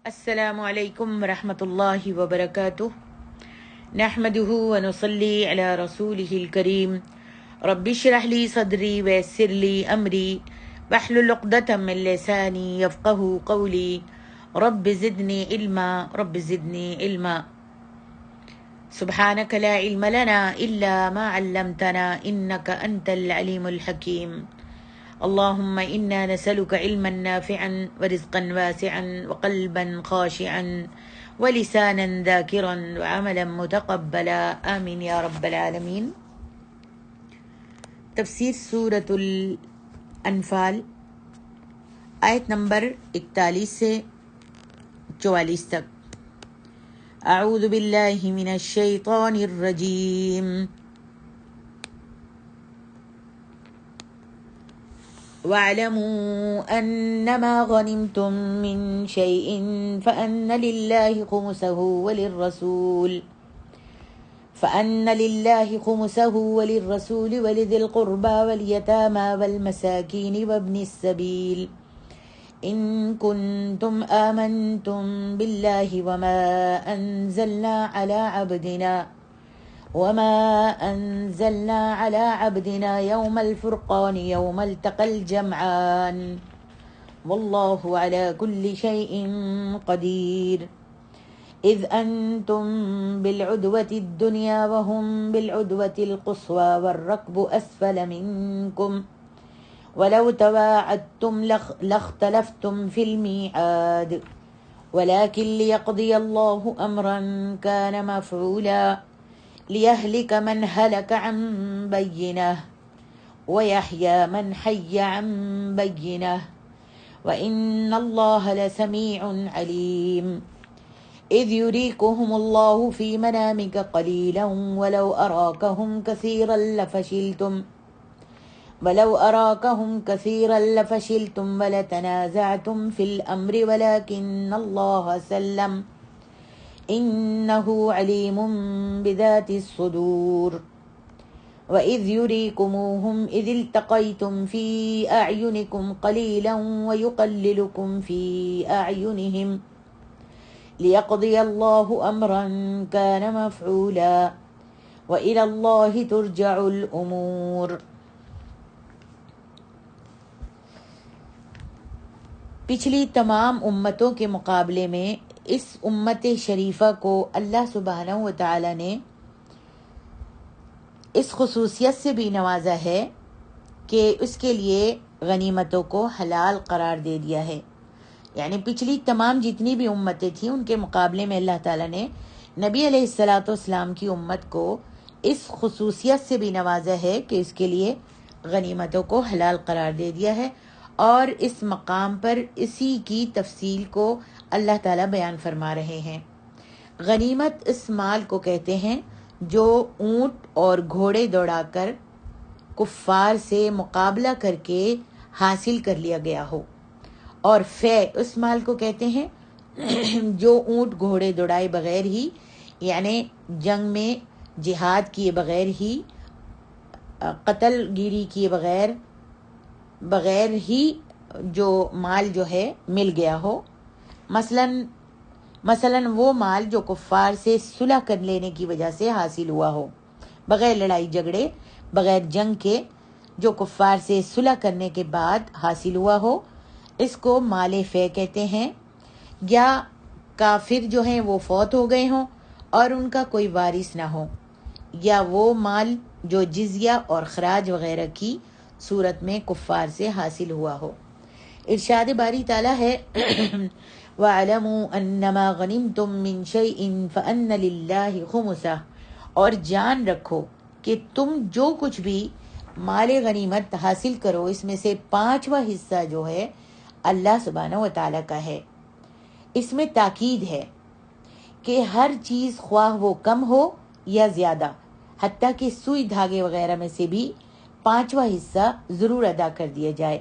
السلام علیکم ورحمۃ اللہ وبرکاتہ نحمده ونصلی علی رسوله الکریم رب اشرح لی صدری ویسر لی امری واحلل عقدۃ من لسانی یفقهوا قولی رب زدنی علما سبحانک لا علم لنا الا ما علمتنا انک انت العلیم الحکیم اللهم إنا نسألك علما نافعا ورزقا واسعا وقلبا خاشعا ولسانا ذاكرا وعملا متقبلا آمین یا رب العالمین۔ تفسیر سورۃ الانفال آیت نمبر 41 سے 44 تک۔ اعوذ باللہ من الشیطان الرجیم۔ وَاعْلَمُوا أَنَّمَا غَنِمْتُم مِّن شَيْءٍ فَأَنَّ لِلَّهِ خُمُسَهُ وَلِلرَّسُولِ وَلِذِي الْقُرْبَى وَالْيَتَامَى وَالْمَسَاكِينِ وَابْنِ السَّبِيلِ إِن كُنتُمْ آمَنتُم بِاللَّهِ وما أنزلنا على عبدنا يوم الفرقان يوم التقى الجمعان والله على كل شيء قدير إذ أنتم بالعدوة الدنيا وهم بالعدوة القصوى والركب أسفل منكم ولو تواعدتم لاختلفتم في الميعاد ولكن ليقضي الله أمرا كان مفعولا لِيَهْلِكَ مَنْ هَلَكَ عَنْ بَيِّنَةٍ وَيَحْيَى مَنْ حَيَّ عَنْ بَيِّنَةٍ وَإِنَّ اللَّهَ لَسَمِيعٌ عَلِيمٌ إِذْ يُرِيكُهُمُ اللَّهُ فِي مَنَامِكَ قَلِيلًا وَلَوْ أَرَاكَهُمْ كَثِيرًا لَفَشِلْتُمْ وَلَتَنَازَعْتُمْ فِي الْأَمْرِ وَلَكِنَّ اللَّهَ سَلَّمَ إِنَّهُ عَلِيمٌ بِذَاتِ الصُّدُورِ وَإِذْ يُرِيكُمُوهُمْ إِذِ الْتَقَيْتُمْ فِي أَعْيُنِكُمْ قَلِيلًا وَيُقَلِّلُكُمْ فِي أَعْيُنِهِمْ لِيَقْضِيَ اللَّهُ أَمْرًا كَانَ مَفْعُولًا وَإِلَى اللَّهِ تُرْجَعُ الْأُمُورُ۔ پچھلی تمام امتوں کے مقابلے میں اس امت شریفہ کو اللہ سبحانہ و تعالی نے اس خصوصیت سے بھی نوازا ہے کہ اس کے لیے غنیمتوں کو حلال قرار دے دیا ہے۔ یعنی پچھلی تمام جتنی بھی امتیں تھیں ان کے مقابلے میں اللہ تعالیٰ نے نبی علیہ الصلاۃ والسلام کی امت کو اس خصوصیت سے بھی نوازا ہے کہ اس کے لیے غنیمتوں کو حلال قرار دے دیا ہے، اور اس مقام پر اسی کی تفصیل کو اللہ تعالیٰ بیان فرما رہے ہیں۔ غنیمت اس مال کو کہتے ہیں جو اونٹ اور گھوڑے دوڑا کر کفار سے مقابلہ کر کے حاصل کر لیا گیا ہو، اور فے اس مال کو کہتے ہیں جو اونٹ گھوڑے دوڑائے بغیر ہی، یعنی جنگ میں جہاد کیے بغیر ہی، قتل گیری کیے بغیر ہی جو مال جو ہے مل گیا ہو، مثلاً وہ مال جو کفار سے صلح کر لینے کی وجہ سے حاصل ہوا ہو، بغیر لڑائی جھگڑے، بغیر جنگ کے، جو کفار سے صلح کرنے کے بعد حاصل ہوا ہو، اس کو مال فے کہتے ہیں۔ یا کافر جو ہیں وہ فوت ہو گئے ہوں اور ان کا کوئی وارث نہ ہو، یا وہ مال جو جزیہ اور خراج وغیرہ کی صورت میں کفار سے حاصل ہوا ہو۔ ارشاد باری تعالیٰ ہے وَاعْلَمُوا أَنَّمَا غَنِمْتُم مِّن شَيْءٍ فَأَنَّ لِلَّهِ خُمُسَهُ، اور جان رکھو کہ تم جو کچھ بھی مال غنیمت حاصل کرو اس میں سے 5واں حصہ جو ہے اللہ سبحانہ و تعالیٰ کا ہے۔ اس میں تاکید ہے کہ ہر چیز خواہ وہ کم ہو یا زیادہ، حتیٰ کہ سوئی دھاگے وغیرہ میں سے بھی 5واں حصہ ضرور ادا کر دیا جائے،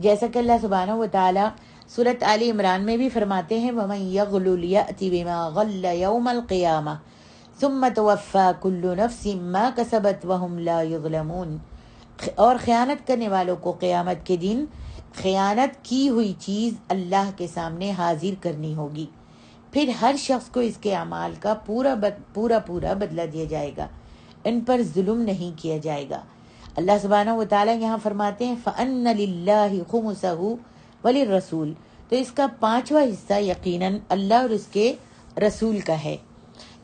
جیسا کہ اللہ سبحانہ و تعالیٰ سورۃ آل عمران میں بھی فرماتے ہیں وَمَن يَغْلُلْ يَأْتِ بِمَا غَلَّ يَوْمَ الْقِيَامَةِ ثُمَّ تُوَفَّى كُلُّ نَفْسٍ مَا كَسَبَتْ وَهُمْ لَا يُظْلَمُونَ، اور خیانت کرنے والوں کو قیامت کے دن خیانت کی ہوئی چیز اللہ کے سامنے حاضر کرنی ہوگی، پھر ہر شخص کو اس کے اعمال کا پورا بدلہ دیا جائے گا، ان پر ظلم نہیں کیا جائے گا۔ اللہ سبحانہ و تعالیٰ یہاں فرماتے ہیں فَأَنَّ لِلَّهِ خُمُسَهُ وَلِلرَّسُولِ، تو اس کا 5واں حصہ یقیناً اللہ اور اس کے رسول کا ہے۔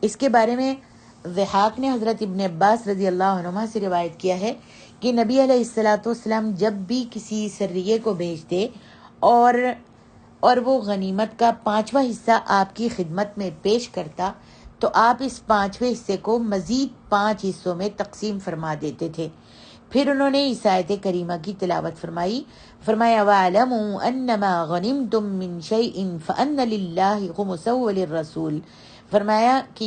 اس کے بارے میں ضحاک نے حضرت ابن عباس رضی اللہ عنہما سے روایت کیا ہے کہ نبی علیہ السلام جب بھی کسی سریے کو بھیجتے اور وہ غنیمت کا 5واں حصہ آپ کی خدمت میں پیش کرتا تو آپ اس 5ویں حصے کو مزید 5 حصوں میں تقسیم فرما دیتے تھے۔ پھر انہوں نے اس آیت کریمہ کی تلاوت فرمایا وَاعْلَمُوا أَنَّمَا غَنِمْتُم مِّن شَيْءٍ فَأَنَّ لِلَّهِ خُمُسَهُ وَلِلرَّسُولِ، فرمایا کہ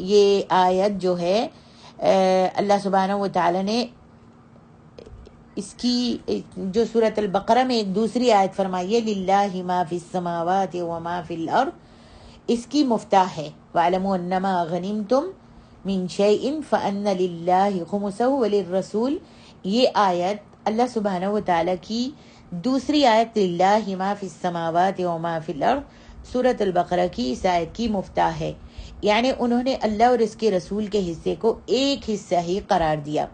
یہ آیت جو ہے اللہ سبحانہ و تعالی نے اس کی جو سورۃ البقرہ میں ایک دوسری آیت فرمائی ہے للہ ما فی السماوات وما فی الارض، اس کی مفتاح ہے وَاعْلَمُوا أَنَّمَا غَنِمْتُم مِّن شَيْءٍ فَأَنَّ لِلَّهِ خُمُسَهُ وَلِلرَّسُولِ، یہ آیت اللہ سبحانہ و تعالی کی دوسری آیت للہ ما فی السماوات وما فی الارض سورۃ البقرہ کی اس آیت کی مفتاح ہے، یعنی انہوں نے اللہ اور اس کے رسول کے حصے کو ایک حصہ ہی قرار دیا۔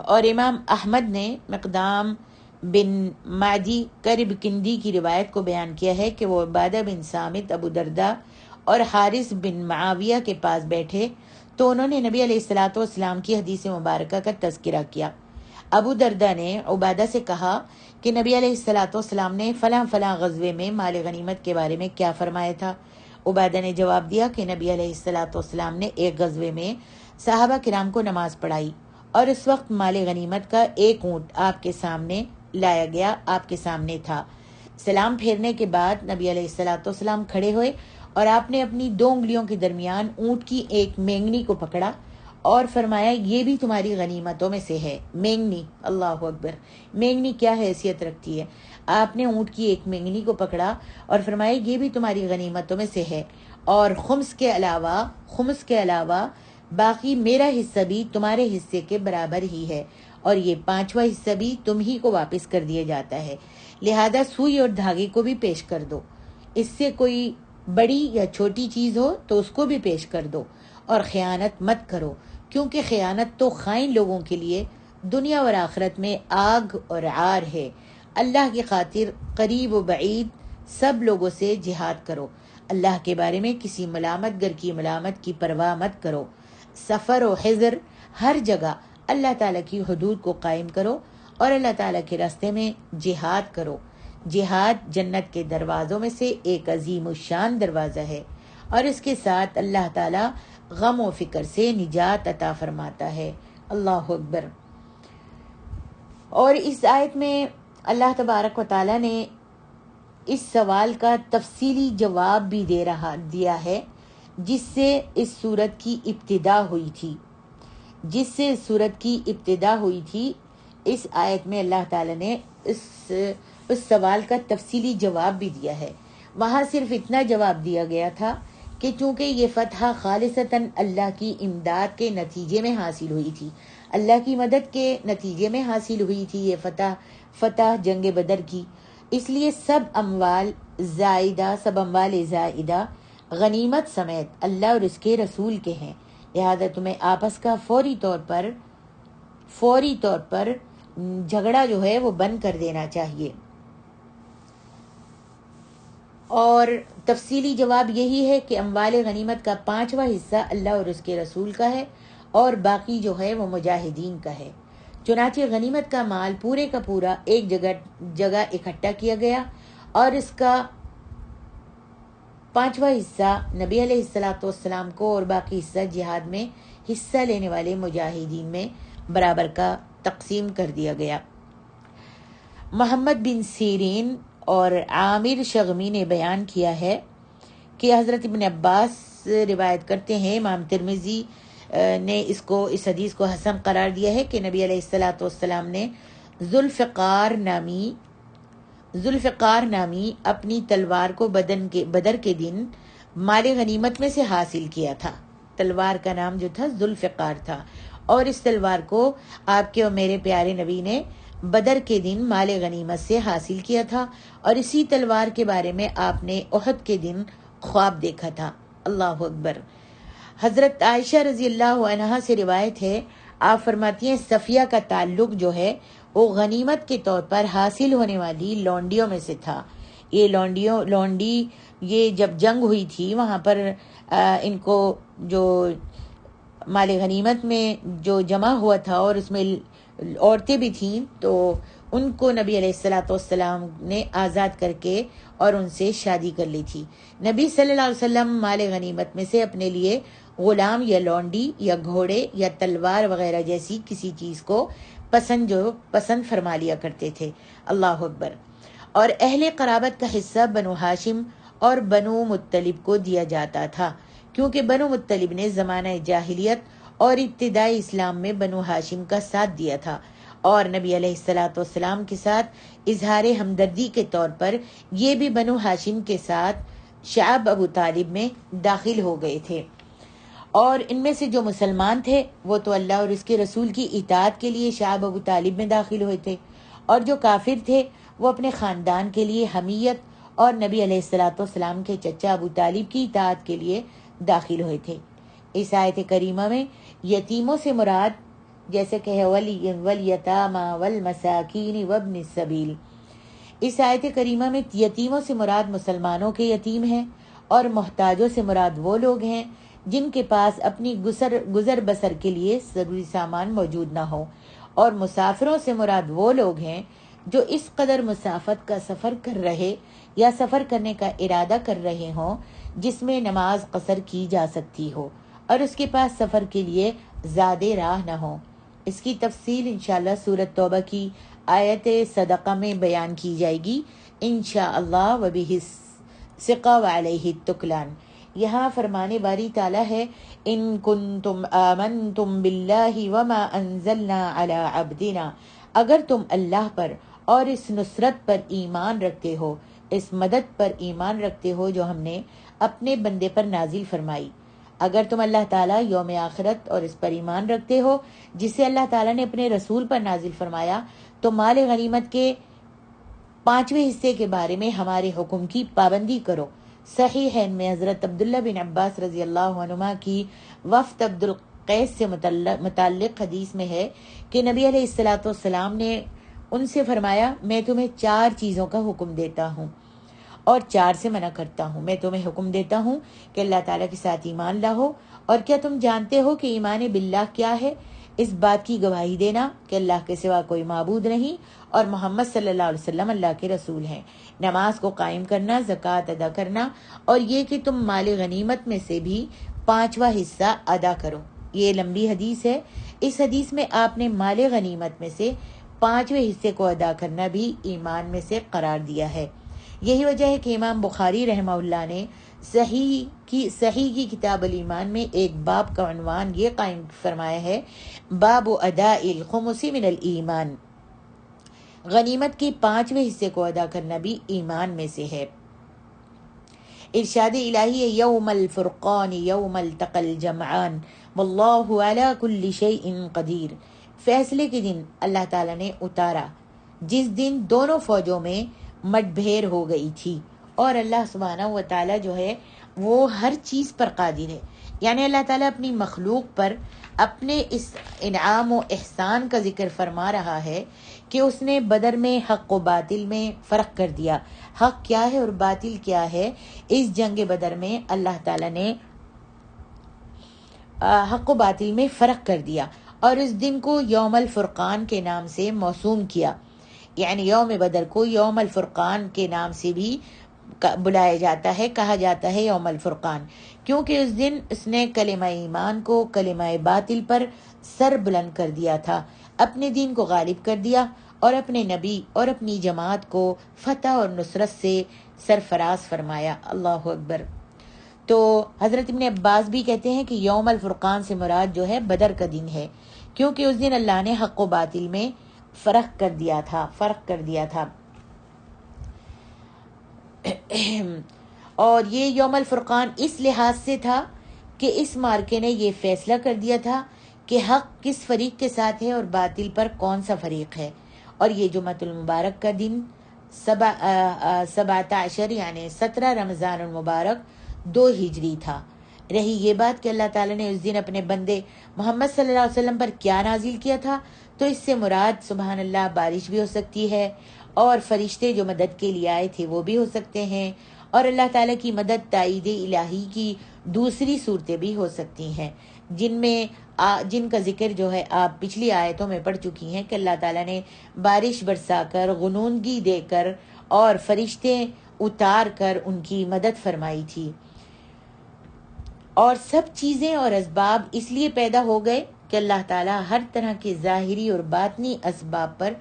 اور امام احمد نے مقدام بن معدی کرب کندی کی روایت کو بیان کیا ہے کہ وہ عبادہ بن صامت، ابو دردہ اور حارث بن معاویہ کے پاس بیٹھے تو انہوں نے نبی علیہ الصلاۃ والسلام کی حدیث مبارکہ کا تذکرہ کیا۔ ابو دردہ نے عبادہ سے کہا کہ نبی علیہ الصلاۃ والسلام نے فلاں غزوے میں مال غنیمت کے بارے میں کیا فرمایا تھا؟ عبادہ نے جواب دیا کہ نبی علیہ الصلاۃ والسلام نے ایک غزوے میں صحابہ کرام کو نماز پڑھائی اور اس وقت مال غنیمت کا ایک اونٹ آپ کے سامنے لایا گیا، آپ کے سامنے تھا۔ سلام پھیرنے کے بعد نبی علیہ الصلاۃ والسلام کھڑے ہوئے اور آپ نے اپنی 2 انگلیوں کے درمیان اونٹ کی ایک مینگنی کو پکڑا اور فرمایا یہ بھی تمہاری غنیمتوں میں سے ہے۔ مینگنی، اللہ اکبر، مینگنی کیا حیثیت رکھتی ہے؟ آپ نے اونٹ کی ایک مینگنی کو پکڑا اور فرمایا یہ بھی تمہاری غنیمتوں میں سے ہے، اور خمس کے علاوہ باقی میرا حصہ بھی تمہارے حصے کے برابر ہی ہے، اور یہ 5واں حصہ بھی تم ہی کو واپس کر دیا جاتا ہے، لہذا سوئی اور دھاگے کو بھی پیش کر دو، اس سے کوئی بڑی یا چھوٹی چیز ہو تو اس کو بھی پیش کر دو، اور خیانت مت کرو، کیونکہ خیانت تو خائن لوگوں کے لیے دنیا اور آخرت میں آگ اور عار ہے۔ اللہ کی خاطر قریب و بعید سب لوگوں سے جہاد کرو، اللہ کے بارے میں کسی ملامت گر کی ملامت کی پرواہ مت کرو، سفر و حضر ہر جگہ اللہ تعالیٰ کی حدود کو قائم کرو اور اللہ تعالیٰ کے راستے میں جہاد کرو۔ جہاد جنت کے دروازوں میں سے ایک عظیم الشان دروازہ ہے، اور اس کے ساتھ اللہ تعالیٰ غم و فکر سے نجات عطا فرماتا ہے۔ اللہ اکبر۔ اور اس آیت میں اللہ تبارک و تعالیٰ نے اس سوال کا تفصیلی جواب بھی دیا ہے جس سے اس سورت کی ابتدا ہوئی تھی۔ اس آیت میں اللہ تعالیٰ نے اس سوال کا تفصیلی جواب بھی دیا ہے۔ وہاں صرف اتنا جواب دیا گیا تھا کہ چونکہ یہ فتح خالصتاً اللہ کی امداد کے نتیجے میں حاصل ہوئی تھی، اللہ کی مدد کے نتیجے میں حاصل ہوئی تھی یہ فتح جنگ بدر کی، اس لیے سب اموال زائدہ غنیمت سمیت اللہ اور اس کے رسول کے ہیں، لہذا تمہیں آپس کا فوری طور پر جھگڑا جو ہے وہ بند کر دینا چاہیے۔ اور تفصیلی جواب یہی ہے کہ اموال غنیمت کا 5واں حصہ اللہ اور اس کے رسول کا ہے، اور باقی جو ہے وہ مجاہدین کا ہے۔ چنانچہ غنیمت کا مال پورے کا پورا ایک جگہ اکٹھا کیا گیا، اور اس کا 5واں حصہ نبی علیہ الصلاۃ والسلام کو اور باقی حصہ جہاد میں حصہ لینے والے مجاہدین میں برابر کا تقسیم کر دیا گیا۔ محمد بن سیرین اور عامر شغمی نے بیان کیا ہے کہ حضرت ابن عباس روایت کرتے ہیں، امام ترمذی نے اس حدیث کو حسن قرار دیا ہے کہ نبی علیہ الصلاۃ والسلام نے ذوالفقار نامی اپنی تلوار کو بدر کے دن مال غنیمت میں سے حاصل کیا تھا۔ تلوار کا نام جو تھا ذوالفقار تھا، اور اس تلوار کو آپ کے اور میرے پیارے نبی نے بدر کے دن مال غنیمت سے حاصل کیا تھا، اور اسی تلوار کے بارے میں آپ نے احد کے دن خواب دیکھا تھا۔ اللہ اکبر۔ حضرت عائشہ رضی اللہ عنہا سے روایت ہے، آپ فرماتی ہیں صفیہ کا تعلق جو ہے وہ غنیمت کے طور پر حاصل ہونے والی لونڈیوں میں سے تھا۔ یہ لونڈی یہ جب جنگ ہوئی تھی وہاں پر ان کو جو مال غنیمت میں جو جمع ہوا تھا اور اس میں عورتیں بھی تھیں، تو ان کو نبی علیہ الصلوۃ والسلام نے آزاد کر کے اور ان سے شادی کر لی تھی۔ نبی صلی اللہ علیہ وسلم مال غنیمت میں سے اپنے لیے غلام یا لونڈی یا گھوڑے یا تلوار وغیرہ جیسی کسی چیز کو پسند فرما لیا کرتے تھے۔ اللہ اکبر۔ اور اہل قرابت کا حصہ بنو ہاشم اور بنو مطلب کو دیا جاتا تھا، کیونکہ بنو مطلب نے زمانہ جاہلیت اور ابتدائی اسلام میں بنو ہاشم کا ساتھ دیا تھا، اور نبی علیہ الصلوۃ والسلام کے ساتھ اظہار ہمدردی کے طور پر یہ بھی بنو ہاشم کے ساتھ شعب ابو طالب میں داخل ہو گئے تھے۔ اور ان میں سے جو مسلمان تھے وہ تو اللہ اور اس کے رسول کی اطاعت کے لیے شعب ابو طالب میں داخل ہوئے تھے، اور جو کافر تھے وہ اپنے خاندان کے لیے حمیت اور نبی علیہ الصلوۃ والسلام کے چچا ابو طالب کی اطاعت کے لیے داخل ہوئے تھے۔ اس آیت کریمہ میں یتیموں سے مراد جیسے کہ والیتامی والمساکین وابن السبیل، اس آیت کریمہ میں یتیموں سے مراد مسلمانوں کے یتیم ہیں، اور محتاجوں سے مراد وہ لوگ ہیں جن کے پاس اپنی گزر بسر کے لیے ضروری سامان موجود نہ ہو، اور مسافروں سے مراد وہ لوگ ہیں جو اس قدر مسافت کا سفر کر رہے یا سفر کرنے کا ارادہ کر رہے ہوں جس میں نماز قصر کی جا سکتی ہو اور اس کے پاس سفر کے لیے زیادہ راہ نہ ہو۔ اس کی تفصیل انشاءاللہ سورۃ توبہ کی آیت صدقہ میں بیان کی جائے گی انشاءاللہ، وبہ ثقہ وعلیہ التکلان۔ یہاں فرمانے باری تعالیٰ ہے، ان کنتم آمنتم باللہ وما انزلنا علی عبدنا، اگر تم اللہ پر اور اس نصرت پر ایمان رکھتے ہو، اس مدد پر ایمان رکھتے ہو جو ہم نے اپنے بندے پر نازل فرمائی۔ اگر تم اللہ تعالیٰ یوم آخرت اور اس پر ایمان رکھتے ہو جسے اللہ تعالیٰ نے اپنے رسول پر نازل فرمایا، تو مال غنیمت کے 5ویں حصے کے بارے میں ہمارے حکم کی پابندی کرو۔ صحیحین میں حضرت عبداللہ بن عباس رضی اللہ عنہما کی وفد عبد القیس سے متعلق حدیث میں ہے کہ نبی علیہ الصلوۃ والسلام نے ان سے فرمایا، میں تمہیں 4 چیزوں کا حکم دیتا ہوں اور 4 سے منع کرتا ہوں۔ میں تمہیں حکم دیتا ہوں کہ اللہ تعالیٰ کے ساتھ ایمان لاؤ، اور کیا تم جانتے ہو کہ ایمان باللہ کیا ہے؟ اس بات کی گواہی دینا کہ اللہ کے سوا کوئی معبود نہیں اور محمد صلی اللہ علیہ وسلم اللہ کے رسول ہیں، نماز کو قائم کرنا، زکوٰۃ ادا کرنا، اور یہ کہ تم مال غنیمت میں سے بھی 5واں حصہ ادا کرو۔ یہ لمبی حدیث ہے۔ اس حدیث میں آپ نے مال غنیمت میں سے 5ویں حصے کو ادا کرنا بھی ایمان میں سے قرار دیا ہے۔ یہی وجہ ہے کہ امام بخاری رحمہ اللہ نے صحیح کی کتاب الایمان میں ایک باب کا عنوان یہ قائم فرمایا ہے، باب اداء الخمس من الایمان، غنیمت کے 5ویں حصے کو ادا کرنا بھی ایمان میں سے ہے۔ ارشاد الہی ہے، یوم الفرقان یوم التقى الجمعان واللہ علی کل شیء قدیر، فیصلے کے دن اللہ تعالیٰ نے اتارا جس دن دونوں فوجوں میں مٹ بھیڑ ہو گئی تھی، اور اللہ سبحانہ و تعالیٰ جو ہے وہ ہر چیز پر قادر ہے۔ یعنی اللہ تعالیٰ اپنی مخلوق پر اپنے اس انعام و احسان کا ذکر فرما رہا ہے کہ اس نے بدر میں حق و باطل میں فرق کر دیا، حق کیا ہے اور باطل کیا ہے۔ اس جنگ بدر میں اللہ تعالیٰ نے حق و باطل میں فرق کر دیا، اور اس دن کو یوم الفرقان کے نام سے موسوم کیا، یعنی یوم بدر کو یوم الفرقان کے نام سے بھی بلایا جاتا ہے، کہا جاتا ہے یوم الفرقان، کیونکہ اس دن اس نے کلمہ ایمان کو کلمہ باطل پر سر بلند کر دیا تھا، اپنے دین کو غالب کر دیا، اور اپنے نبی اور اپنی جماعت کو فتح اور نصرت سے سرفراز فرمایا۔ اللہ اکبر۔ تو حضرت ابن عباس بھی کہتے ہیں کہ یوم الفرقان سے مراد جو ہے بدر کا دن ہے، کیونکہ اس دن اللہ نے حق و باطل میں فرق کر دیا تھا۔ اور یہ یوم الفرقان اس لحاظ سے تھا کہ اس مارکے نے یہ فیصلہ کر دیا تھا کہ حق کس فریق کے ساتھ ہے اور باطل پر کون سا فریق ہے. اور یہ جمعۃ المبارک کا دن 17 یعنی 17 رمضان المبارک 2 ہجری تھا. رہی یہ بات کہ اللہ تعالیٰ نے اس دن اپنے بندے محمد صلی اللہ علیہ وسلم پر کیا نازل کیا تھا، تو اس سے مراد سبحان اللہ بارش بھی ہو سکتی ہے، اور فرشتے جو مدد کے لیے آئے تھے وہ بھی ہو سکتے ہیں، اور اللہ تعالیٰ کی مدد تائید الہی کی دوسری صورتیں بھی ہو سکتی ہیں، جن کا ذکر جو ہے آپ پچھلی آیتوں میں پڑھ چکی ہیں کہ اللہ تعالیٰ نے بارش برسا کر، غنودگی دے کر اور فرشتے اتار کر ان کی مدد فرمائی تھی. اور سب چیزیں اور اسباب اس لیے پیدا ہو گئے کہ اللہ تعالیٰ ہر طرح کے ظاہری اور باطنی اسباب پر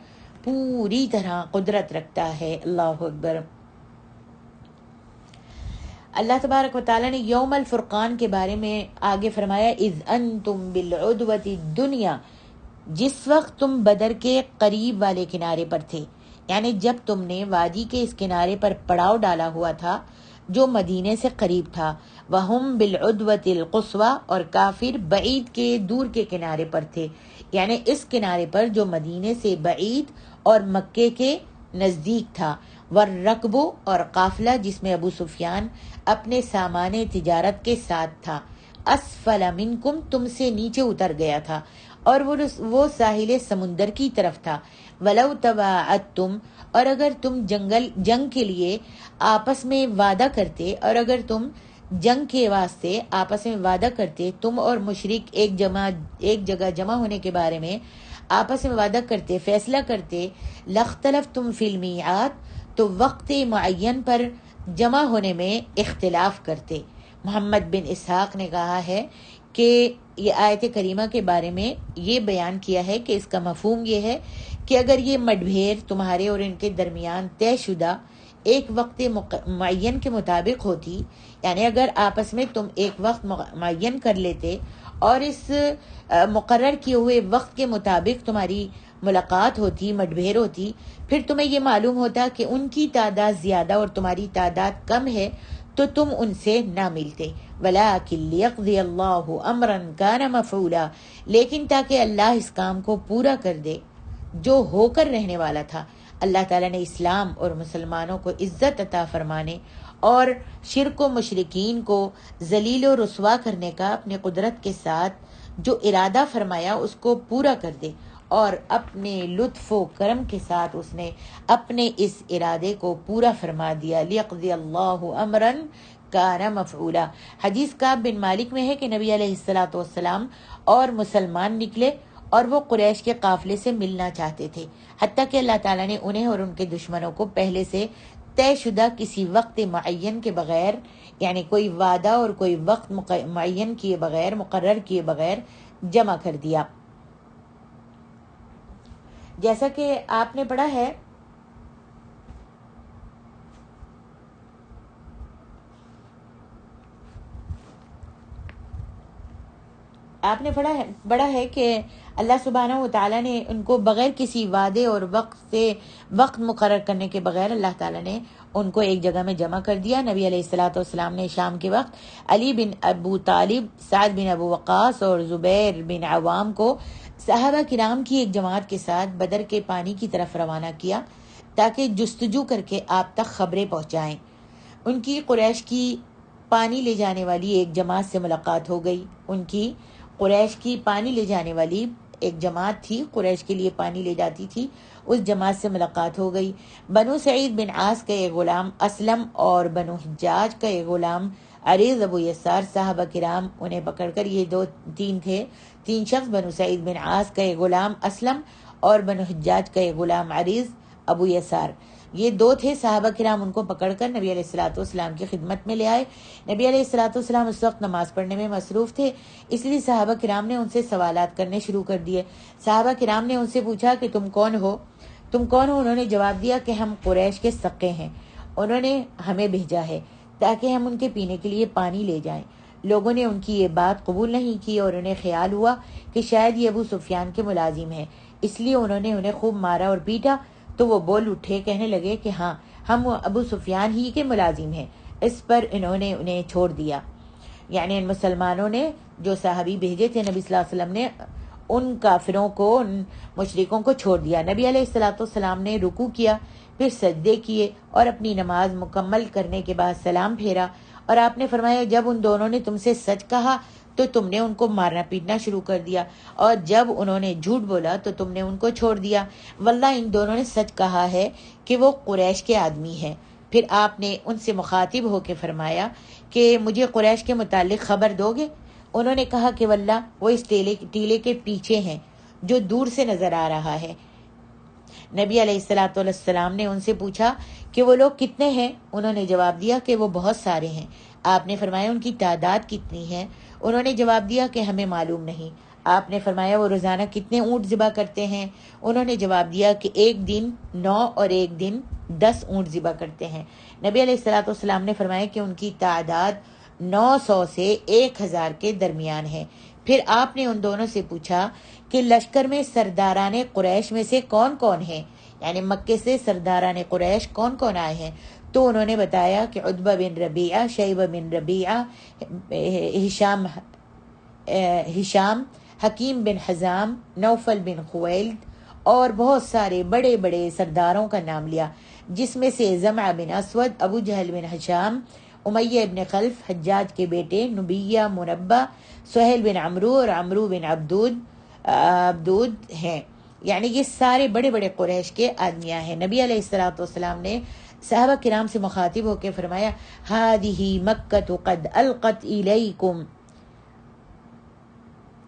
پوری طرح قدرت رکھتا ہے. اللہ اکبر. اللہ تبارک و تعالیٰ نے یوم الفرقان کے بارے میں آگے فرمایا اذ انتم بالعدوۃ الدنیا، جس وقت تم بدر کے قریب والے کنارے پر تھے، یعنی جب تم نے وادی کے اس کنارے پر پڑاؤ ڈالا ہوا تھا جو مدینے سے قریب تھا. وہم بالعدوۃ القصویٰ، اور کافر بعید کے دور کے کنارے پر تھے، یعنی اس کنارے پر جو مدینے سے بعید اور مکے کے نزدیک تھا. والرکب، اور قافلہ جس میں ابو سفیان اپنے سامان تجارت کے ساتھ تھا. اسفل منکم، تم سے نیچے اتر گیا تھا، اور وہ ساحل سمندر کی طرف تھا. ولو تواعدتم، اور اگر تم جنگ کے لیے آپس میں وعدہ کرتے، اور اگر تم جنگ کے واسطے آپس میں وعدہ کرتے، تم اور مشرک ایک جگہ جمع ہونے کے بارے میں آپس میں وعدہ کرتے، فیصلہ کرتے، لاختلفتم فی المیعاد، تو وقت معین پر جمع ہونے میں اختلاف کرتے. محمد بن اسحاق نے کہا ہے کہ یہ آیت کریمہ کے بارے میں یہ بیان کیا ہے کہ اس کا مفہوم یہ ہے کہ اگر یہ مٹبھیڑ تمہارے اور ان کے درمیان طے شدہ ایک وقت معین کے مطابق ہوتی، یعنی اگر آپس میں تم ایک وقت معین کر لیتے اور اس مقرر کیے ہوئے وقت کے مطابق تمہاری ملاقات ہوتی، مٹبھیڑ ہوتی، پھر تمہیں یہ معلوم ہوتا کہ ان کی تعداد زیادہ اور تمہاری تعداد کم ہے، تو تم ان سے نہ ملتے. وَلَٰكِن لِّيَقْضِيَ اللَّهُ أَمْرًا كَانَ مَفْعُولًا، لیکن تاکہ اللہ اس کام کو پورا کر دے جو ہو کر رہنے والا تھا. اللہ تعالیٰ نے اسلام اور مسلمانوں کو عزت عطا فرمانے اور شرک و مشرکین کو ذلیل و رسوا کرنے کا اپنے قدرت کے ساتھ جو ارادہ فرمایا اس کو پورا کر دے، اور اپنے لطف و کرم کے ساتھ اس نے اپنے اس ارادے کو پورا فرما دیا. لیقضی اللہ امرا کان مفعولا. حدیث کعب بن مالک میں ہے کہ نبی علیہ الصلوۃ والسلام اور مسلمان نکلے اور وہ قریش کے قافلے سے ملنا چاہتے تھے، حتیٰ کہ اللہ تعالیٰ نے انہیں اور ان کے دشمنوں کو پہلے سے طے شدہ کسی وقت معین کے بغیر، یعنی کوئی وعدہ اور کوئی وقت معین کیے بغیر، مقرر کیے بغیر جمع کر دیا. جیسا کہ آپ نے پڑھا ہے پڑھا ہے کہ اللہ سبحانہ و تعالیٰ نے ان کو بغیر کسی وعدے اور وقت مقرر کرنے کے بغیر اللہ تعالیٰ نے ان کو ایک جگہ میں جمع کر دیا. نبی علیہ الصلوۃ والسلام نے شام کے وقت علی بن ابو طالب، سعد بن ابو وقاص اور زبیر بن عوام کو صحابہ کرام کی ایک جماعت کے ساتھ بدر کے پانی کی طرف روانہ کیا تاکہ جستجو کر کے آپ تک خبریں پہنچائیں. ان کی قریش کی پانی لے جانے والی ایک جماعت سے ملاقات ہو گئی. ان کی قریش کی پانی لے جانے والی ایک جماعت تھی، قریش کے لیے پانی لے جاتی تھی، اس جماعت سے ملاقات ہو گئی. بنو سعید بن عاص کا ایک غلام اسلم اور بنو حجاج کا ایک غلام عریض ابو یسار، صحابہ کرام انہیں پکڑ کر، یہ تین شخص، بنو سعید بن عاص کا ایک غلام اسلم اور بنو حجاج کا ایک غلام عریض ابو یسار، یہ 2 تھے. صحابہ کرام ان کو پکڑ کر نبی علیہ الصلوۃ والسلام کی خدمت میں لے آئے. نبی علیہ الصلوۃ والسلام اس وقت نماز پڑھنے میں مصروف تھے، اس لیے صحابہ کرام نے ان سے سوالات کرنے شروع کر دیے. صحابہ کرام نے ان سے پوچھا کہ تم کون ہو؟ انہوں نے جواب دیا کہ ہم قریش کے سقے ہیں، انہوں نے ہمیں بھیجا ہے تاکہ ہم ان کے پینے کے لیے پانی لے جائیں. لوگوں نے ان کی یہ بات قبول نہیں کی اور انہیں خیال ہوا کہ شاید یہ ابو سفیان کے ملازم ہیں، اس لیے انہوں نے انہیں خوب مارا اور پیٹا. تو وہ بول اٹھے، کہنے لگے کہ ہاں، ہم ابو سفیان ہی کے ملازم ہیں. اس پر انہوں نے انہیں چھوڑ دیا، یعنی ان مسلمانوں نے جو صحابی بھیجے تھے نبی صلی اللہ علیہ وسلم نے، ان کافروں کو، ان مشرکوں کو چھوڑ دیا۔ نبی علیہ الصلوۃ والسلام نے رکوع کیا، پھر سجدے کیے اور اپنی نماز مکمل کرنے کے بعد سلام پھیرا، اور آپ نے فرمایا جب ان دونوں نے تم سے سچ کہا تو تم نے ان کو مارنا پیٹنا شروع کر دیا، اور جب انہوں نے جھوٹ بولا تو تم نے ان کو چھوڑ دیا۔ واللہ ان دونوں نے سچ کہا ہے کہ وہ قریش کے آدمی ہیں۔ پھر آپ نے ان سے مخاطب ہو کے فرمایا کہ مجھے قریش کے متعلق خبر دو گے؟ انہوں نے کہا کہ واللہ وہ اس ٹیلے کے پیچھے ہیں جو دور سے نظر آ رہا ہے۔ نبی علیہ الصلوۃ والسلام نے ان سے پوچھا کہ وہ لوگ کتنے ہیں؟ انہوں نے جواب دیا کہ وہ بہت سارے ہیں۔ آپ نے فرمایا ان کی تعداد کتنی ہے؟ انہوں نے جواب دیا کہ ہمیں معلوم نہیں۔ آپ نے فرمایا وہ روزانہ کتنے اونٹ ذبح کرتے ہیں؟ انہوں نے جواب دیا کہ ایک دن 9 اور ایک دن 10 اونٹ ذبح کرتے ہیں۔ نبی علیہ الصلوۃ والسلام نے فرمایا کہ ان کی تعداد 900 سے 1000 کے درمیان ہے۔ پھر آپ نے ان دونوں سے پوچھا کہ لشکر میں سرداران قریش میں سے کون کون ہیں، یعنی مکے سے سرداران قریش کون کون آئے ہیں؟ تو انہوں نے بتایا کہ عتبہ بن ربیعہ، شیبہ بن ربیعہ، ہشام، حکیم بن حزام، نوفل بن خویلد اور بہت سارے بڑے بڑے سرداروں کا نام لیا، جس میں سے زمعہ بن اسود، ابو جہل بن ہشام، امیہ بن خلف، حجاج کے بیٹے نبیہ، منبہ، سہیل بن عمرو اور عمرو بن عبدود ہیں، یعنی یہ سارے بڑے بڑے قریش کے آدمیاں ہیں۔ نبی علیہ الصلوۃ والسلام نے صحابہ کرام سے مخاطب ہو کے فرمایا ہذہ مکۃ قد القت الیکم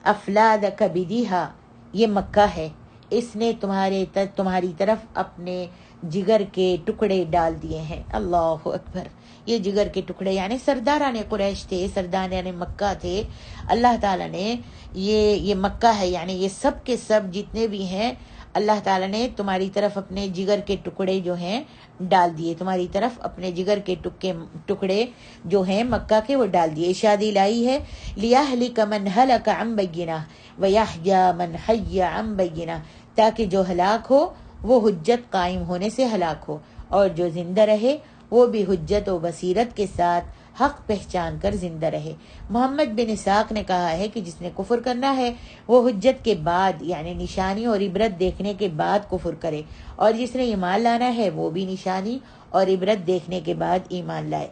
افلاد کبدیہا، یہ مکہ ہے، اس نے تمہاری طرف اپنے جگر کے ٹکڑے ڈال دیے ہیں۔ اللہ اکبر، یہ جگر کے ٹکڑے یعنی سرداران قریش تھے، سرداران مکہ تھے۔ اللہ تعالیٰ نے یہ مکہ ہے، یعنی یہ سب کے سب جتنے بھی ہیں، اللہ تعالیٰ نے تمہاری طرف اپنے جگر کے ٹکڑے جو ہیں ڈال دیے، تمہاری طرف اپنے جگر کے ٹکڑے جو ہیں مکہ کے وہ ڈال دیے۔ ارشاد الہی ہے لیہلک من ہلک عن بینہ ویحیی من حی عن بینہ، تاکہ جو ہلاک ہو وہ حجت قائم ہونے سے ہلاک ہو، اور جو زندہ رہے وہ بھی حجت و بصیرت کے ساتھ حق پہچان کر زندہ رہے۔ محمد بن اسحاق نے کہا ہے کہ جس نے کفر کرنا ہے وہ حجت کے بعد یعنی نشانی اور عبرت دیکھنے کے بعد کفر کرے، اور جس نے ایمان لانا ہے وہ بھی نشانی اور عبرت دیکھنے کے بعد ایمان لائے۔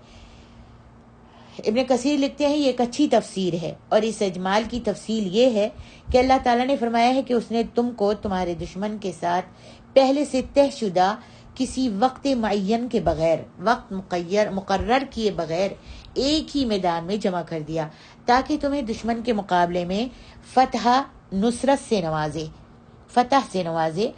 ابن کثیر لکھتے ہیں یہ ایک اچھی تفسیر ہے، اور اس اجمال کی تفصیل یہ ہے کہ اللہ تعالیٰ نے فرمایا ہے کہ اس نے تم کو تمہارے دشمن کے ساتھ پہلے سے طے شدہ کسی وقت معین کے بغیر، وقت مقرر کیے بغیر ایک ہی میدان میں جمع کر دیا، تاکہ تمہیں دشمن کے مقابلے میں فتح سے نوازے،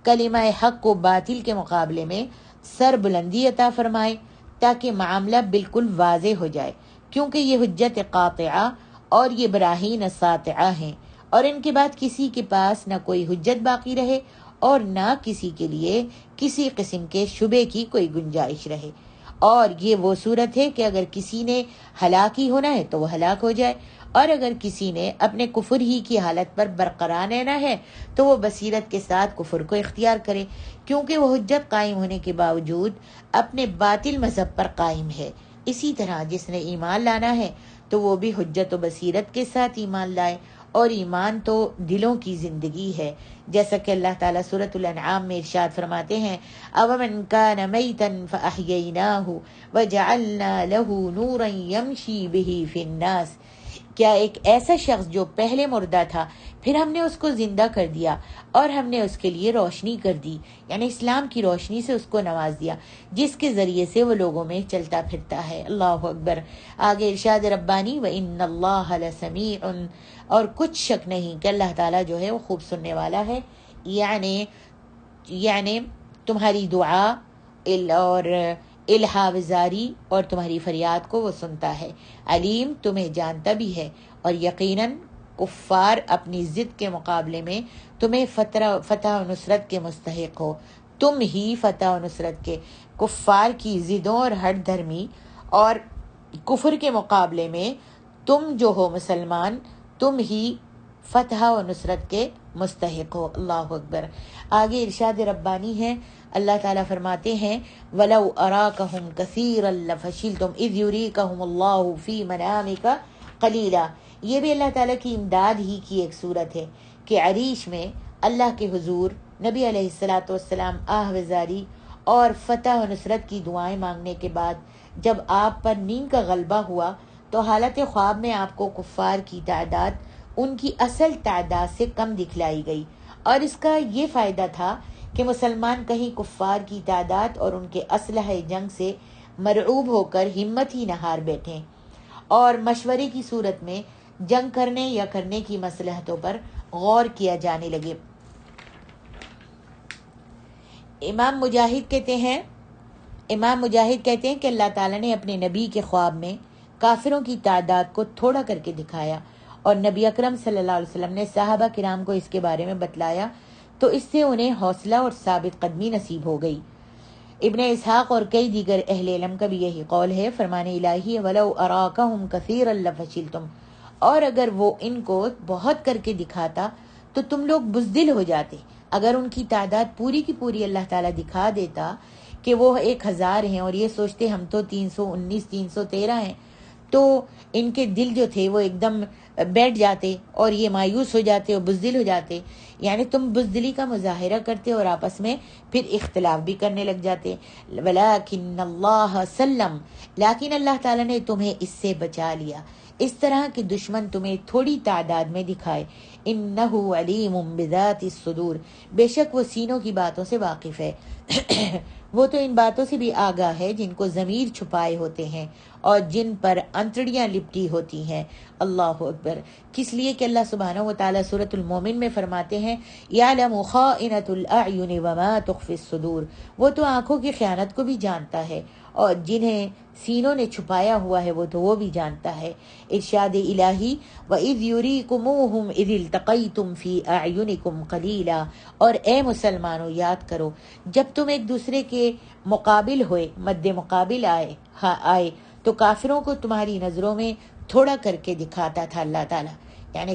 کلمہ حق کو باطل کے مقابلے میں سر بلندی عطا فرمائے، تاکہ معاملہ بالکل واضح ہو جائے، کیونکہ یہ حجت قاطعہ اور یہ براہین ساطعہ ہیں، اور ان کے بعد کسی کے پاس نہ کوئی حجت باقی رہے اور نہ کسی کے لیے کسی قسم کے شبے کی کوئی گنجائش رہے۔ اور یہ وہ صورت ہے کہ اگر کسی نے ہلاکی ہونا ہے تو وہ ہلاک ہو جائے، اور اگر کسی نے اپنے کفر ہی کی حالت پر برقرار رہنا ہے تو وہ بصیرت کے ساتھ کفر کو اختیار کرے، کیونکہ وہ حجت قائم ہونے کے باوجود اپنے باطل مذہب پر قائم ہے۔ اسی طرح جس نے ایمان لانا ہے تو وہ بھی حجت و بصیرت کے ساتھ ایمان لائے، اور ایمان تو دلوں کی زندگی ہے، جیسا کہ اللہ تعالیٰ سورۃ الانعام میں ارشاد فرماتے ہیں اومن کان میتا فاحییناہ وجعلنا له نورا یمشی بہ فی الناس، کیا ایک ایسا شخص جو پہلے مردہ تھا پھر ہم نے اس کو زندہ کر دیا اور ہم نے اس کے لیے روشنی کر دی، یعنی اسلام کی روشنی سے اس کو نواز دیا، جس کے ذریعے سے وہ لوگوں میں چلتا پھرتا ہے۔ اللہ اکبر۔ آگے ارشاد ربانی وَإِنَّ اللَّهَ لَسَمِيعٌ، اور کچھ شک نہیں کہ اللہ تعالیٰ جو ہے وہ خوب سننے والا ہے، یعنی تمہاری دعا اور الہاوزاری اور تمہاری فریاد کو وہ سنتا ہے، علیم تمہیں جانتا بھی ہے، اور یقیناً کفار اپنی ضد کے مقابلے میں تمہیں فتح و نصرت کے مستحق ہو، تم ہی فتح و نصرت کے، کفار کی ضدوں اور ہٹ دھرمی اور کفر کے مقابلے میں تم جو ہو مسلمان، تم ہی فتح و نصرت کے مستحق ہو۔ اللہ اکبر۔ آگے ارشاد ربانی ہے، اللہ تعالیٰ فرماتے ہیں وَلَوْ أَرَاكَهُمْ كَثِيرًا لَفَشِلْتُمْ إِذْ يُرِيكَهُمُ اللَّهُ فِي مَنَامِكَ قَلِيلًا۔ یہ بھی اللہ تعالیٰ کی امداد ہی کی ایک صورت ہے کہ عریش میں اللہ کے حضور نبی علیہ السلام آہوزاری اور فتح و نصرت کی دعائیں مانگنے کے بعد جب آپ پر نیند کا غلبہ ہوا تو حالت خواب میں آپ کو کفار کی تعداد ان کی اصل تعداد سے کم دکھلائی گئی، اور اس کا یہ فائدہ تھا کہ مسلمان کہیں کفار کی تعداد اور ان کے اسلحہ جنگ سے مرعوب ہو کر ہمت ہی نہ ہار بیٹھیں اور مشورے کی صورت میں جنگ کرنے یا کرنے کی مصلحتوں پر غور کیا جانے لگے۔ امام مجاہد کہتے ہیں کہ اللہ تعالیٰ نے اپنے نبی کے خواب میں کافروں کی تعداد کو تھوڑا کر کے دکھایا، اور نبی اکرم صلی اللہ علیہ وسلم نے صحابہ کرام کو اس کے بارے میں بتلایا تو اس سے انہیں حوصلہ اور ثابت قدمی نصیب ہو گئی۔ ابن اسحاق اور کئی دیگر اہل علم کا بھی یہی قول ہے۔ فرمان الہی وَلَوْ أَرَاكَهُمْ كَثِيرًا لَفَشِلْتُمْ، اور اگر وہ ان کو بہت کر کے دکھاتا تو تم لوگ بزدل ہو جاتے۔ اگر ان کی تعداد پوری کی پوری اللہ تعالیٰ دکھا دیتا کہ وہ 1000 ہیں اور یہ سوچتے ہم تو 319 313 ہیں، تو ان کے دل جو تھے وہ ایک دم بیٹھ جاتے اور یہ مایوس ہو جاتے اور بزدل ہو جاتے۔ یعنی تم بزدلی کا مظاہرہ کرتے اور آپس میں پھر اختلاف بھی کرنے لگ جاتے۔ وَلَٰكِنَّ اللَّهَ سَلَّمَ، لیکن اللہ تعالیٰ نے تمہیں اس سے بچا لیا، اس طرح کہ دشمن تمہیں تھوڑی تعداد میں دکھائے۔ إِنَّهُ عَلِيمٌ بِذَاتِ الصُّدُورِ، بے شک وہ سینوں کی باتوں سے واقف ہے، وہ تو ان باتوں سے بھی آگاہ ہے جن کو ضمیر چھپائے ہوتے ہیں اور جن پر انتڑیاں لپٹی ہوتی ہیں۔ اللہ اکبر۔ کس لیے کہ اللہ سبحانہ و تعالیٰ سورۃ المومن میں فرماتے ہیں یعلم خائنۃ الاعین وما تخفی الصدور، وہ تو آنکھوں کی خیانت کو بھی جانتا ہے اور جنہیں سینوں نے چھپایا ہوا ہے وہ تو وہ بھی جانتا ہے۔ ارشاد الہی وَإِذْ يُرِيكُمُوهُمْ إِذِ الْتَقَيْتُمْ فِي أَعْيُنِكُمْ قَلِيلًا، اور اے مسلمانوں یاد کرو جب تم ایک دوسرے کے مقابل ہوئے، مد مقابل آئے تو کافروں کو تمہاری نظروں میں تھوڑا کر کے دکھاتا تھا اللہ تعالیٰ، یعنی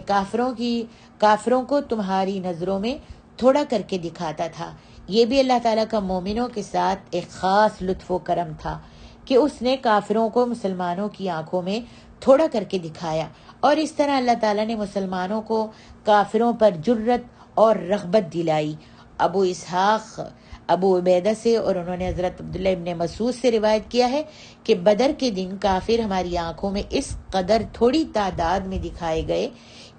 کافروں کو تمہاری نظروں میں تھوڑا کر کے دکھاتا تھا۔ یہ بھی اللہ تعالیٰ کا مومنوں کے ساتھ ایک خاص لطف و کرم تھا کہ اس نے کافروں کو مسلمانوں کی آنکھوں میں تھوڑا کر کے دکھایا، اور اس طرح اللہ تعالیٰ نے مسلمانوں کو کافروں پر جرت اور رغبت دلائی۔ ابو اسحاق ابو عبیدہ سے اور انہوں نے حضرت عبداللہ ابن مسعود سے روایت کیا ہے کہ بدر کے دن کافر ہماری آنکھوں میں اس قدر تھوڑی تعداد میں دکھائے گئے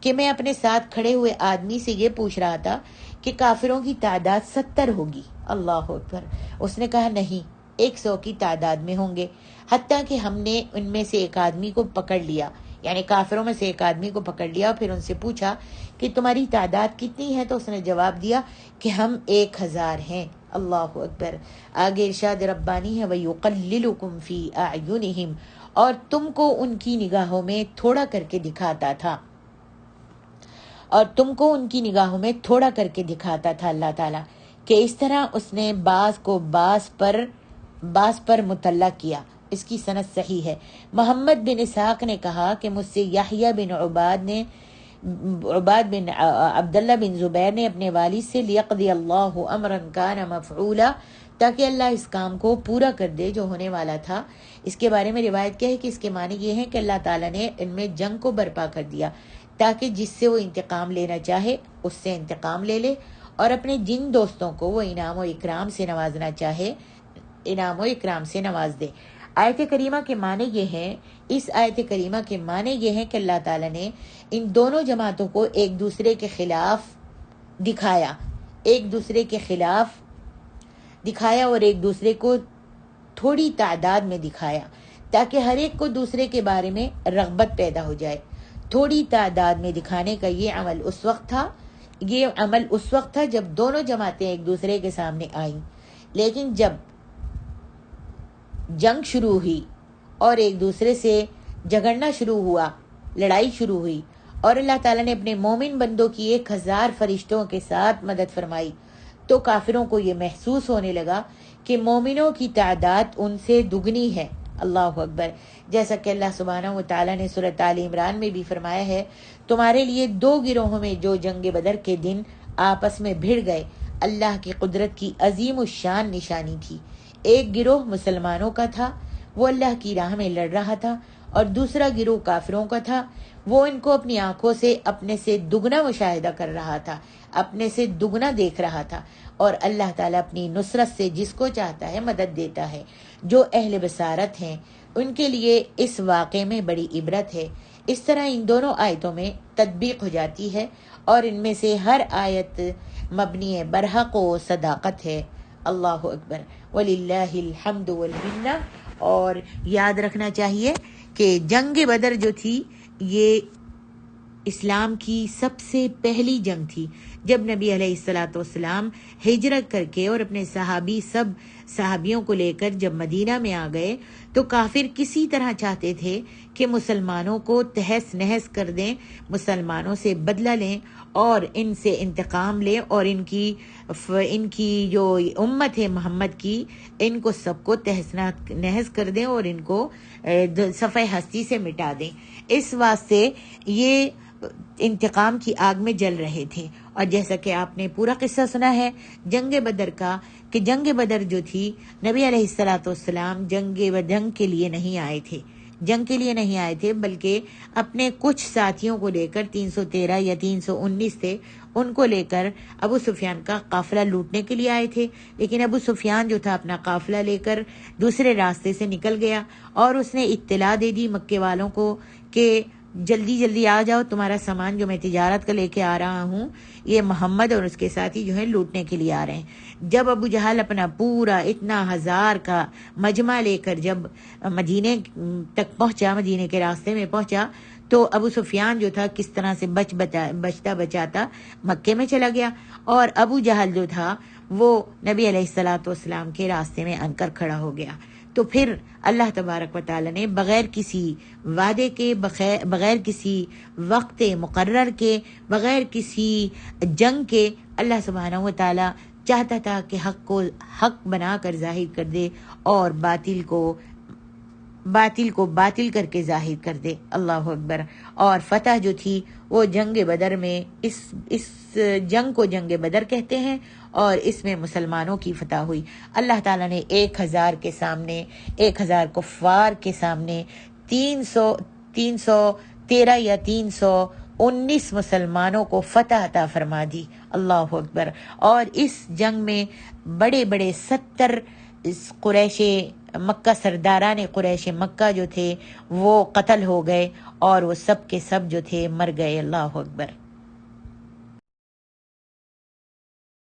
کہ میں اپنے ساتھ کھڑے ہوئے آدمی سے یہ پوچھ رہا تھا کہ کافروں کی تعداد 70 ہوگی۔ اللہ اکبر۔ اس نے کہا نہیں، 100 کی تعداد میں ہوں گے، حتیٰ کہ ہم نے ان میں سے ایک آدمی کو پکڑ لیا، یعنی کافروں میں سے ایک آدمی کو پکڑ لیا اور پھر ان سے پوچھا کہ تمہاری تعداد کتنی ہے، تو اس نے جواب دیا کہ ہم 1000 ہیں۔ اللہ اکبر۔ آگے ارشاد ربانی ہے وَيُقَلِّلُكُمْ فِي أَعْيُنِهِمْ، اور تم کو ان کی نگاہوں میں تھوڑا کر کے دکھاتا تھا اللہ تعالیٰ، کہ اس طرح اس نے بعض کو بعض پر مطلع کیا۔ اس کی سند صحیح ہے۔ محمد بن اسحاق نے کہا کہ مجھ سے یحییٰ بن عباد بن عبداللہ بن زبیر نے اپنے والد سے لیقضی اللہ امرا کان مفعولا، تاکہ اللہ اس کام کو پورا کر دے جو ہونے والا تھا۔ اس کے بارے میں روایت کیا ہے کہ اس کے معنی یہ ہے کہ اللہ تعالیٰ نے ان میں جنگ کو برپا کر دیا تاکہ جس سے وہ انتقام لینا چاہے اس سے انتقام لے لے، اور اپنے جن دوستوں کو وہ انعام و اکرام سے نوازنا چاہے انعام و اکرام سے نواز دے۔ آیت کریمہ کے معنی یہ ہیں، اس آیت کریمہ کے معنی یہ ہیں کہ اللہ تعالیٰ نے ان دونوں جماعتوں کو ایک دوسرے کے خلاف دکھایا اور ایک دوسرے کو تھوڑی تعداد میں دکھایا تاکہ ہر ایک کو دوسرے کے بارے میں رغبت پیدا ہو جائے۔ تھوڑی تعداد میں دکھانے کا یہ عمل اس وقت تھا جب دونوں جماعتیں ایک دوسرے کے سامنے آئیں، لیکن جب جنگ شروع ہوئی اور ایک دوسرے سے جھگڑنا شروع ہوا، لڑائی شروع ہوئی، اور اللہ تعالیٰ نے اپنے مومن بندوں کی 1000 فرشتوں کے ساتھ مدد فرمائی، تو کافروں کو یہ محسوس ہونے لگا کہ مومنوں کی تعداد ان سے دگنی ہے۔ اللہ اکبر. جیسا کہ اللہ سبحانہ و تعالیٰ نے سورۃ آل عمران میں بھی فرمایا ہے، تمہارے لیے دو گروہوں میں جو جنگ بدر کے دن آپس میں بھڑ گئے اللہ کی قدرت کی عظیم الشان نشانی تھی. ایک گروہ مسلمانوں کا تھا، وہ اللہ کی راہ میں لڑ رہا تھا، اور دوسرا گروہ کافروں کا تھا، وہ ان کو اپنی آنکھوں سے اپنے سے دگنا مشاہدہ کر رہا تھا، اپنے سے دگنا دیکھ رہا تھا. اور اللہ تعالیٰ اپنی نصرت سے جس کو چاہتا ہے مدد دیتا ہے. جو اہل بصارت ہیں ان کے لیے اس واقعے میں بڑی عبرت ہے. اس طرح ان دونوں آیتوں میں تطبیق ہو جاتی ہے، اور ان میں سے ہر آیت مبنی برحق و صداقت ہے. اللہ اکبر وللہ الحمد والمنہ. اور یاد رکھنا چاہیے کہ جنگ بدر جو تھی یہ اسلام کی سب سے پہلی جنگ تھی. جب نبی علیہ الصلاۃ والسلام ہجرت کر کے اور اپنے صحابیوں کو لے کر جب مدینہ میں آ گئے تو کافر کسی طرح چاہتے تھے کہ مسلمانوں کو تہس نہس کر دیں، مسلمانوں سے بدلہ لیں اور ان سے انتقام لیں، اور ان کی جو امت ہے محمد کی، ان کو سب کو تہس نہس کر دیں اور ان کو صفحہ ہستی سے مٹا دیں. اس واسطے یہ انتقام کی آگ میں جل رہے تھے. اور جیسا کہ آپ نے پورا قصہ سنا ہے جنگ بدر کا، کہ جنگ بدر جو تھی نبی علیہ الصلاۃ والسلام جنگ کے لیے نہیں آئے تھے بلکہ اپنے کچھ ساتھیوں کو لے کر 313 یا 319 تھے، ان کو لے کر ابو سفیان کا قافلہ لوٹنے کے لیے آئے تھے. لیکن ابو سفیان جو تھا اپنا قافلہ لے کر دوسرے راستے سے نکل گیا، اور اس نے اطلاع دے دی مکے والوں کو کہ جلدی آ جاؤ، تمہارا سامان جو میں تجارت کا لے کے آ رہا ہوں یہ محمد اور اس کے ساتھی جو ہیں لوٹنے کے لیے آ رہے ہیں. جب ابو جہل اپنا پورا اتنا 1000 کا مجمع لے کر جب مدینے تک پہنچا، مدینے کے راستے میں پہنچا، تو ابو سفیان جو تھا کس طرح سے بچتا بچاتا مکے میں چلا گیا، اور ابو جہل جو تھا وہ نبی علیہ الصلاۃ والسلام کے راستے میں آن کر کھڑا ہو گیا. تو پھر اللہ تبارک و تعالی نے بغیر کسی وعدے کے، بغیر کسی وقت مقرر کے، بغیر کسی جنگ کے، اللہ سبحانہ و تعالی چاہتا تھا کہ حق کو حق بنا کر ظاہر کر دے اور باطل کو باطل کر کے ظاہر کر دے. اللہ اکبر. اور فتح جو تھی وہ جنگ بدر میں، اس جنگ کو جنگ بدر کہتے ہیں، اور اس میں مسلمانوں کی فتح ہوئی. اللہ تعالیٰ نے 1000 کے سامنے، 1000 کفار کے سامنے 313 یا 319 مسلمانوں کو فتح عطا فرما دی. اللہ اکبر. اور اس جنگ میں بڑے 70 قریش مکہ، سرداران قریش مکہ جو تھے وہ قتل ہو گئے، اور وہ سب کے سب جو تھے مر گئے. اللہ اکبر.